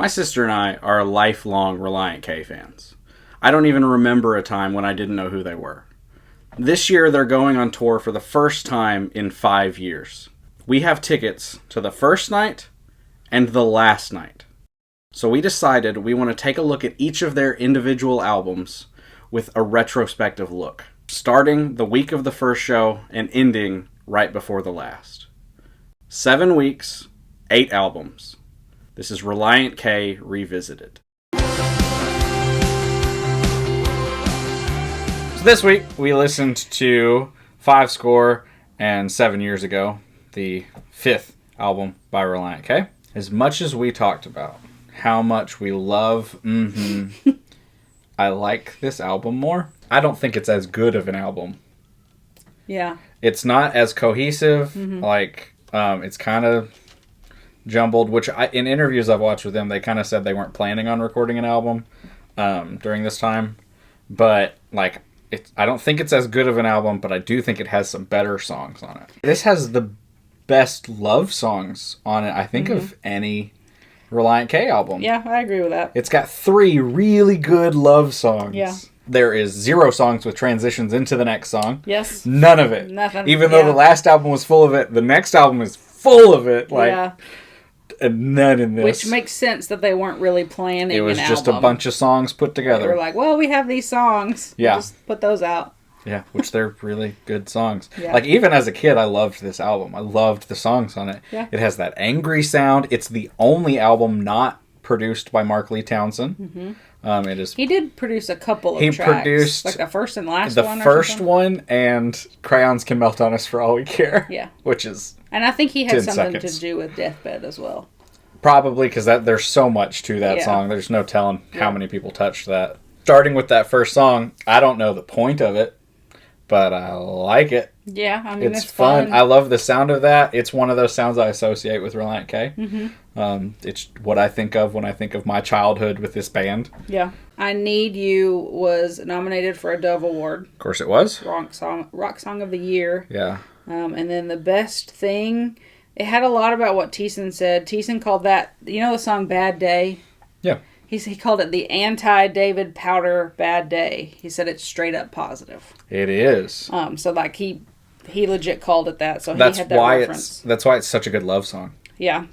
My sister and I are lifelong Relient K fans. I don't even remember a time when I didn't know who they were. This year they're going on tour for the first time in 5 years. We have tickets to the first night and the last night. So we decided we want to take a look at each of their individual albums with a retrospective look, starting the week of the first show and ending right before the last. 7 weeks, 8 albums. This is Relient K Revisited. So this week we listened to 5 Score and 7 Years Ago, the 5th album by Relient K. As much as we talked about how much we love Mmhmm, I like this album more. I don't think it's as good of an album. Yeah. It's not as cohesive. It's kind of jumbled, which in interviews I've watched with them, they kind of said they weren't planning on recording an album during this time. But, I don't think it's as good of an album, but I do think it has some better songs on it. This has the best love songs on it, I think, of any Relient K album. Yeah, I agree with that. It's got 3 really good love songs. Yeah. There is 0 songs with transitions into the next song. Yes. None of it. Nothing. Even though the last album was full of it, the next album is full of it. And none in this. Which makes sense that they weren't really planning It was an just album. a bunch of songs put together. They were like, well, we have these songs. Yeah. We'll just put those out. Yeah, which they're really good songs. Yeah. Even as a kid, I loved this album. I loved the songs on it. Yeah. It has that angry sound. It's the only album not produced by Mark Lee Townsend. Mm-hmm. It is. He did produce a couple of He tracks. produced the first and last the one. The first one and Crayons Can Melt on Us for All We Care. Yeah. Which is. And I think he had 10 something seconds. to do with Deathbed as well. Probably because there's so much to that song. There's no telling how many people touched that. Starting with that first song, I don't know the point of it, but I like it. Yeah, I mean, it's fun. I love the sound of that. It's one of those sounds I associate with Relient K. Mm-hmm. It's what I think of when I think of my childhood with this band. Yeah. I Need You was nominated for a Dove Award. Of course it was. Rock Song of the Year. Yeah. And then the best thing, it had a lot about what Thiessen said. Thiessen called that, the song Bad Day? Yeah. He called it the anti-David Powder Bad Day. He said it's straight up positive. It is. He legit called it that, so he That's had that why reference. That's why it's such a good love song. Yeah.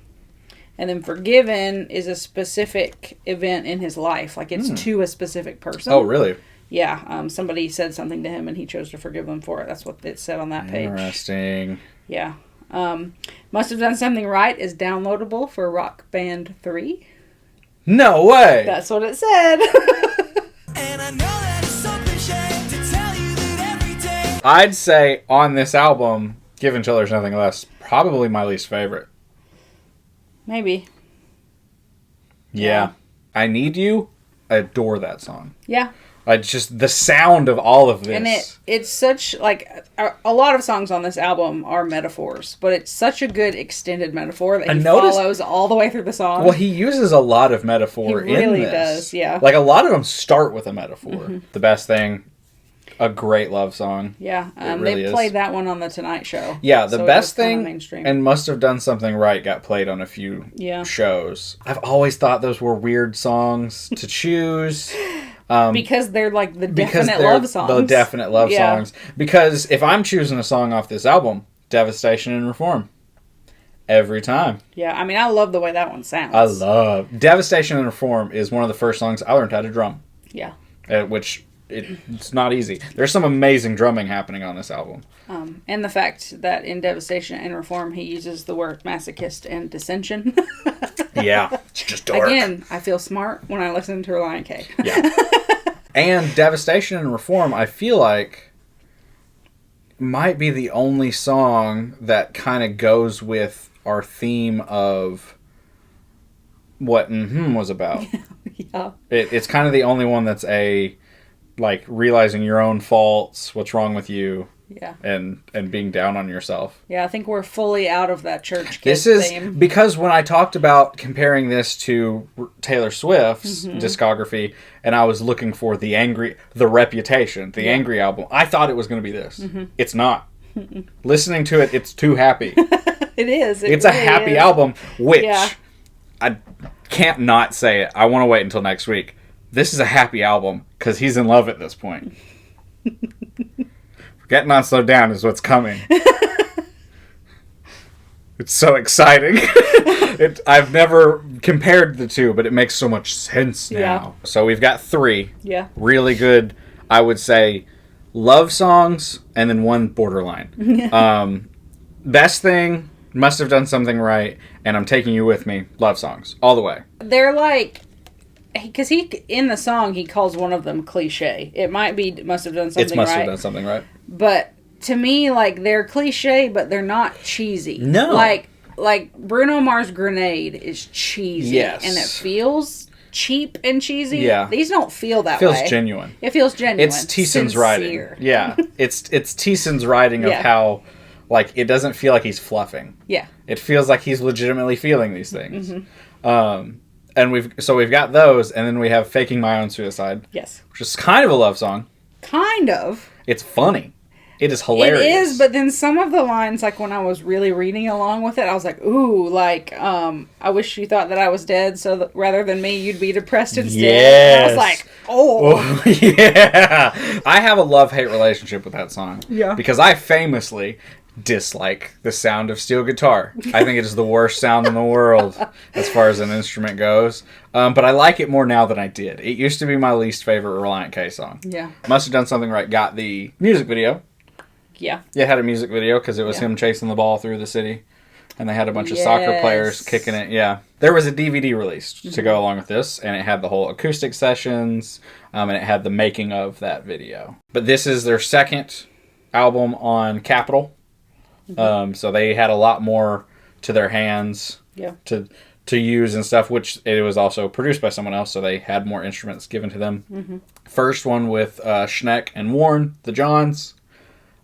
And then Forgiven is a specific event in his life. It's to a specific person. Oh, really? Yeah. Somebody said something to him and he chose to forgive them for it. That's what it said on that page. Interesting. Yeah. Must Have Done Something Right is downloadable for Rock Band 3. No way! That's what it said. And I know that it's something shame to tell you that every day. I'd say on this album, Give Until There's Nothing Less, probably my least favorite. Maybe. Yeah. I Need You, I adore that song. Yeah. Just the sound of all of this. And it's such, a lot of songs on this album are metaphors, but it's such a good extended metaphor that he follows all the way through the song. Well, he uses a lot of metaphor in this. He really does, yeah. A lot of them start with a metaphor. Mm-hmm. The Best Thing, a great love song. Yeah, really they played that one on The Tonight Show. Yeah, The Best Thing mainstream. and Must Have Done Something Right got played on a few shows. I've always thought those were weird songs to choose. Because they're the definite love songs. The definite love songs. Because if I'm choosing a song off this album, Devastation and Reform. Every time. Yeah, I mean, I love the way that one sounds. I love Devastation and Reform is one of the first songs I learned how to drum. Yeah. Which it's not easy. There's some amazing drumming happening on this album. And the fact that in Devastation and Reform he uses the word masochist and dissension. Yeah, it's just dark. Again, I feel smart when I listen to Relient K. Yeah. And Devastation and Reform, I feel like, might be the only song that kind of goes with our theme of what Mmhmm was about. Yeah. It's kind of the only one that's realizing your own faults, what's wrong with you. Yeah. And being down on yourself. Yeah, I think we're fully out of that church kid This is theme. Because when I talked about comparing this to Taylor Swift's discography, and I was looking for the Reputation, the angry album, I thought it was going to be this. Mm-hmm. It's not. Listening to it, it's too happy. It is. It's really a happy album, which can't not say it. I want to wait until next week. This is a happy album because he's in love at this point. Forget Not Slow Down is what's coming. It's so exciting. I've never compared the two, but it makes so much sense now. Yeah. So we've got 3 Yeah. really good, I would say, love songs, and then 1 borderline. Best Thing, Must Have Done Something Right, and I'm Taking You With Me, love songs, all the way. They're like, because in the song, he calls one of them cliche. It might be Must Have Done Something Right. It's Must Have Done Something Right. But to me, like, they're cliche, but they're not cheesy. No. Like Bruno Mars' Grenade is cheesy. Yes. And it feels cheap and cheesy. Yeah. These don't feel that It way. feels genuine. It feels genuine. It's Teeson's sincere. writing. Yeah. It's Teeson's writing of Yeah. how, like, it doesn't feel like he's fluffing. Yeah. It feels like he's legitimately feeling these things. Mm-hmm. And we've got those, and then we have Faking My Own Suicide, Yes. which is kind of a love song. Kind of. It's funny. It is hilarious. It is, but then some of the lines, like when I was really reading along with it, I was like, ooh, like, I wish you thought that I was dead, so that rather than me, you'd be depressed instead. Yes. And I was like, oh. Yeah. I have a love-hate relationship with that song. Yeah. Because I famously dislike the sound of steel guitar. I think it is the worst sound in the world as far as an instrument goes. But I like it more now than I did. It used to be my least favorite Relient K song. Yeah. Must Have Done Something Right got the music video. Yeah. It had a music video because it was Yeah. him chasing the ball through the city. And they had a bunch of soccer players kicking it. Yeah. There was a DVD released to go along with this, and it had the whole acoustic sessions, and it had the making of that video. But this is their second album on Capitol. So they had a lot more to their hands to use and stuff, which it was also produced by someone else, so they had more instruments given to them. First one with Schneck and Warren, the Johns,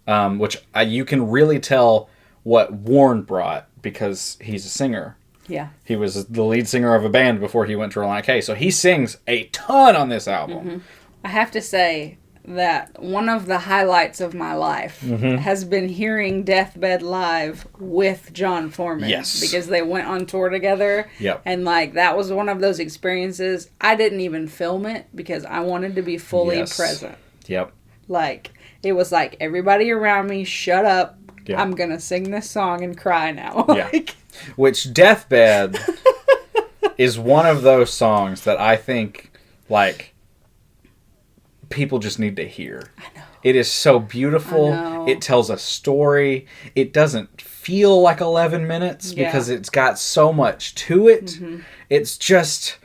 which you can really tell what Warren brought because he's a singer. Yeah. He was the lead singer of a band before he went to Relient K, so he sings a ton on this album. I have to say that one of the highlights of my life has been hearing Deathbed live with John Foreman. Yes. Because they went on tour together. Yep. And, like, that was one of those experiences. I didn't even film it because I wanted to be fully present. Yep. Like, it was like, everybody around me, shut up. Yeah. I'm going to sing this song and cry now. Yeah. Like, Which Deathbed is one of those songs that I think, like, people just need to hear. I know. It is so beautiful. I know. It tells a story. It doesn't feel like 11 minutes because it's got so much to it. It's just...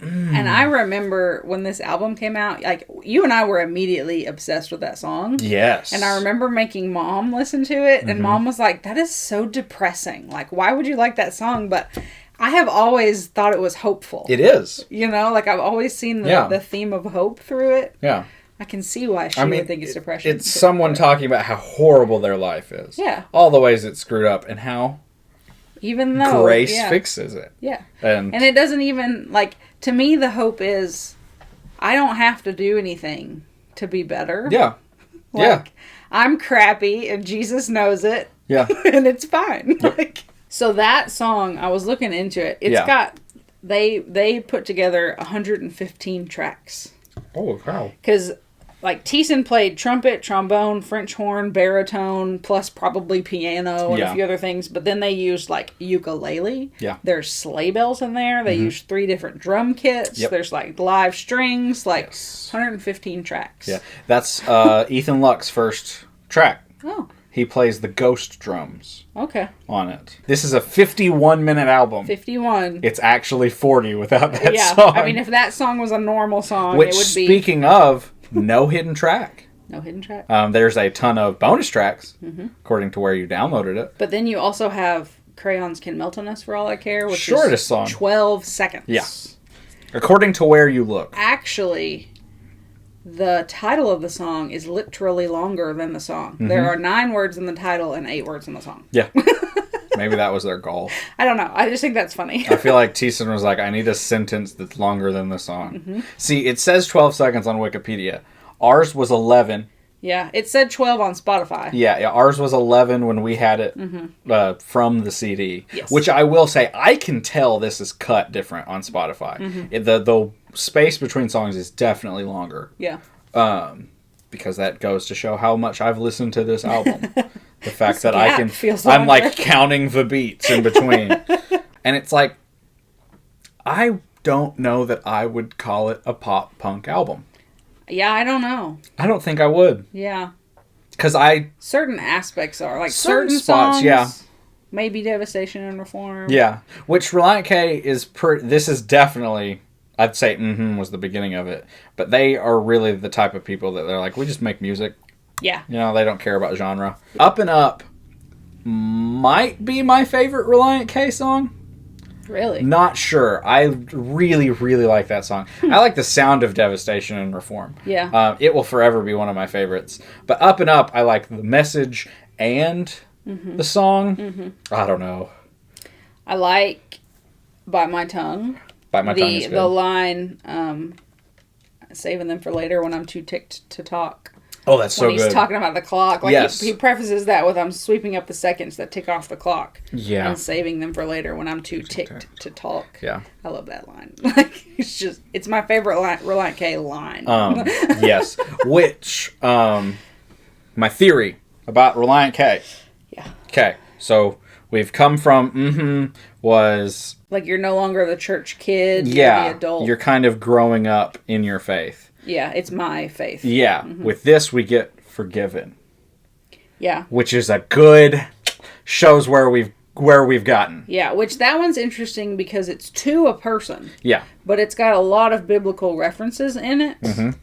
And I remember when this album came out, like, you and I were immediately obsessed with that song. Yes. And I remember making Mom listen to it, and Mom was like, that is so depressing. Like, why would you like that song? But I have always thought it was hopeful. It is. You know, like, I've always seen the theme of hope through it. Yeah. I can see why she would think it's depression. It's someone talking about how horrible their life is. Yeah. All the ways it's screwed up and how even though grace fixes it. Yeah. And it doesn't even, like, to me, the hope is I don't have to do anything to be better. Yeah. Like, I'm crappy and Jesus knows it. Yeah. And it's fine. Like, so that song, I was looking into it. It's got, they put together 115 tracks. Oh, wow. Because, like, Thiessen played trumpet, trombone, French horn, baritone, plus probably piano and a few other things. But then they used, like, ukulele. Yeah. There's sleigh bells in there. They used 3 different drum kits. Yep. There's, like, live strings. Like, 115 tracks. Yeah. That's Ethan Luck's first track. Oh. He plays the ghost drums Okay. on it. This is a 51-minute album. 51. It's actually 40 without that Yeah. song. I mean, if that song was a normal song, Which, it would be... speaking of, no hidden track. No hidden track. There's a ton of bonus tracks, according to where you downloaded it. But then you also have Crayons Can Melt on Us for All I Care, which Shortest is song. 12 seconds. Yeah. According to where you look. Actually, the title of the song is literally longer than the song. There are 9 words in the title and 8 words in the song. Yeah. Maybe that was their goal. I don't know. I just think that's funny. I feel like Thiessen was like, I need a sentence that's longer than the song. See, it says 12 seconds on Wikipedia. Ours was 11. Yeah, it said 12 on Spotify. Yeah, ours was 11 when we had it from the CD. Yes. Which I will say, I can tell this is cut different on Spotify. The space between songs is definitely longer. Yeah. Because that goes to show how much I've listened to this album. The fact that gap feels longer. I'm like counting the beats in between. And it's like, I don't know that I would call it a pop punk album. Yeah, I don't know. I don't think I would. Yeah. Because certain aspects are. Like Certain certain spots, songs, yeah. Maybe Devastation and Reform. Yeah. Which Relient K is this is definitely, I'd say was the beginning of it. But they are really the type of people that they're like, we just make music. Yeah. You know, they don't care about genre. Up and Up might be my favorite Relient K song. Really? Not sure. I really, really like that song. I like the sound of Devastation and Reform. Yeah. It will forever be one of my favorites. But Up and Up, I like the message and the song. I don't know. I like Bite My Tongue. Bite My Tongue is good. The line, saving them for later when I'm too ticked to talk. Oh, that's so when good. he's talking about the clock. Like Yes. he prefaces that with, I'm sweeping up the seconds that tick off the clock. Yeah. And saving them for later when I'm too ticked to talk. Yeah. I love that line. Like, it's my favorite Relient K line. Yes. Which, my theory about Relient K. Yeah. Okay. So we've come from was... Like, you're no longer the church kid. Yeah. You're the adult. You're kind of growing up in your faith. Yeah, it's my faith. Yeah. With this, we get Forgiven. Yeah. Which is a good... shows where we've gotten. Yeah, which that one's interesting because it's to a person. Yeah. But it's got a lot of biblical references in it.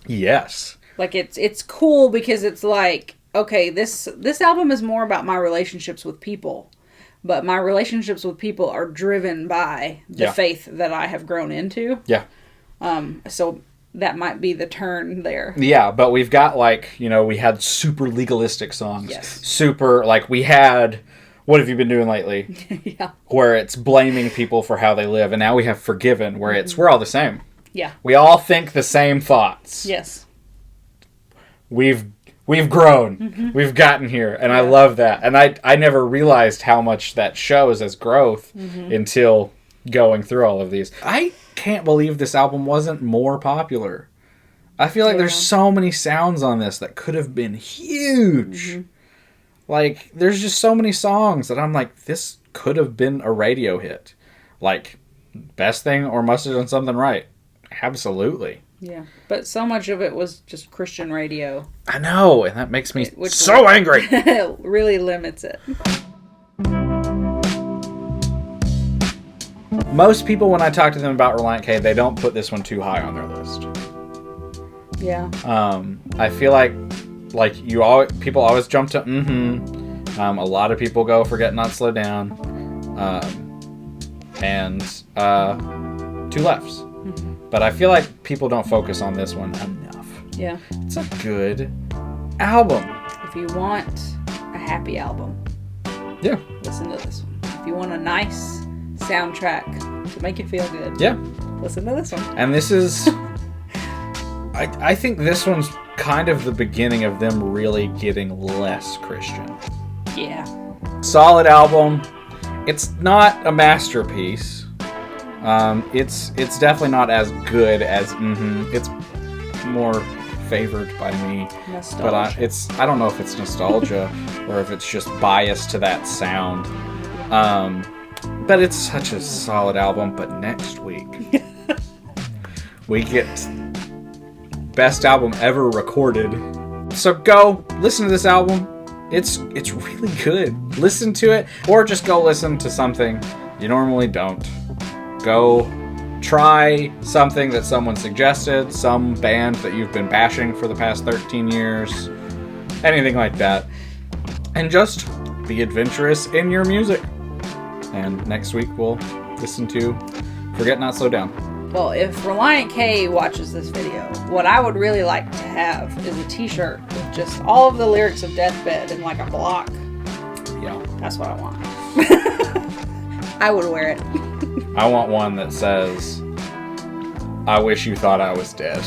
Yes. Like, it's cool because it's like, okay, this album is more about my relationships with people. But my relationships with people are driven by the faith that I have grown into. Yeah. So that might be the turn there. Yeah, but we've got, like, you know, we had super legalistic songs. Yes. Super, like, we had What Have You Been Doing Lately? Yeah. Where it's blaming people for how they live. And now we have Forgiven, where it's, we're all the same. Yeah. We all think the same thoughts. Yes. We've grown. We've gotten here. And I love that. And I never realized how much that shows as growth until going through all of these. I can't believe this album wasn't more popular. I feel like there's so many sounds on this that could have been huge. Like, there's just so many songs that I'm like, this could have been a radio hit. Like, Best Thing or Must Have Done Something Right. Absolutely. Yeah. But so much of it was just Christian radio. I know, and that makes me so angry. Really limits it. Most people, when I talk to them about Relient K, they don't put this one too high on their list. Yeah. I feel like people always jump to a lot of people go Forget Not Slow Down, and Two Lefts. But I feel like people don't focus on this one enough. Yeah. It's a good album. If you want a happy album, Yeah. listen to this one. If you want a nice soundtrack to make you feel good, Yeah. listen to this one. And this is... I think this one's kind of the beginning of them really getting less Christian. Yeah. Solid album. It's not a masterpiece. It's definitely not as good as It's more favored by me. Nostalgia. But I don't know if it's nostalgia or if it's just bias to that sound. But it's such a solid album. But next week we get best album ever recorded. So go listen to this album. It's really good. Listen to it, or just go listen to something you normally don't. Go try something that someone suggested, some band that you've been bashing for the past 13 years, anything like that. And just be adventurous in your music. And next week we'll listen to Forget Not Slow Down. Well, if Relient K watches this video, what I would really like to have is a t-shirt with just all of the lyrics of Deathbed in like a block. Yeah. That's what I want. I would wear it. I want one that says, I wish you thought I was dead.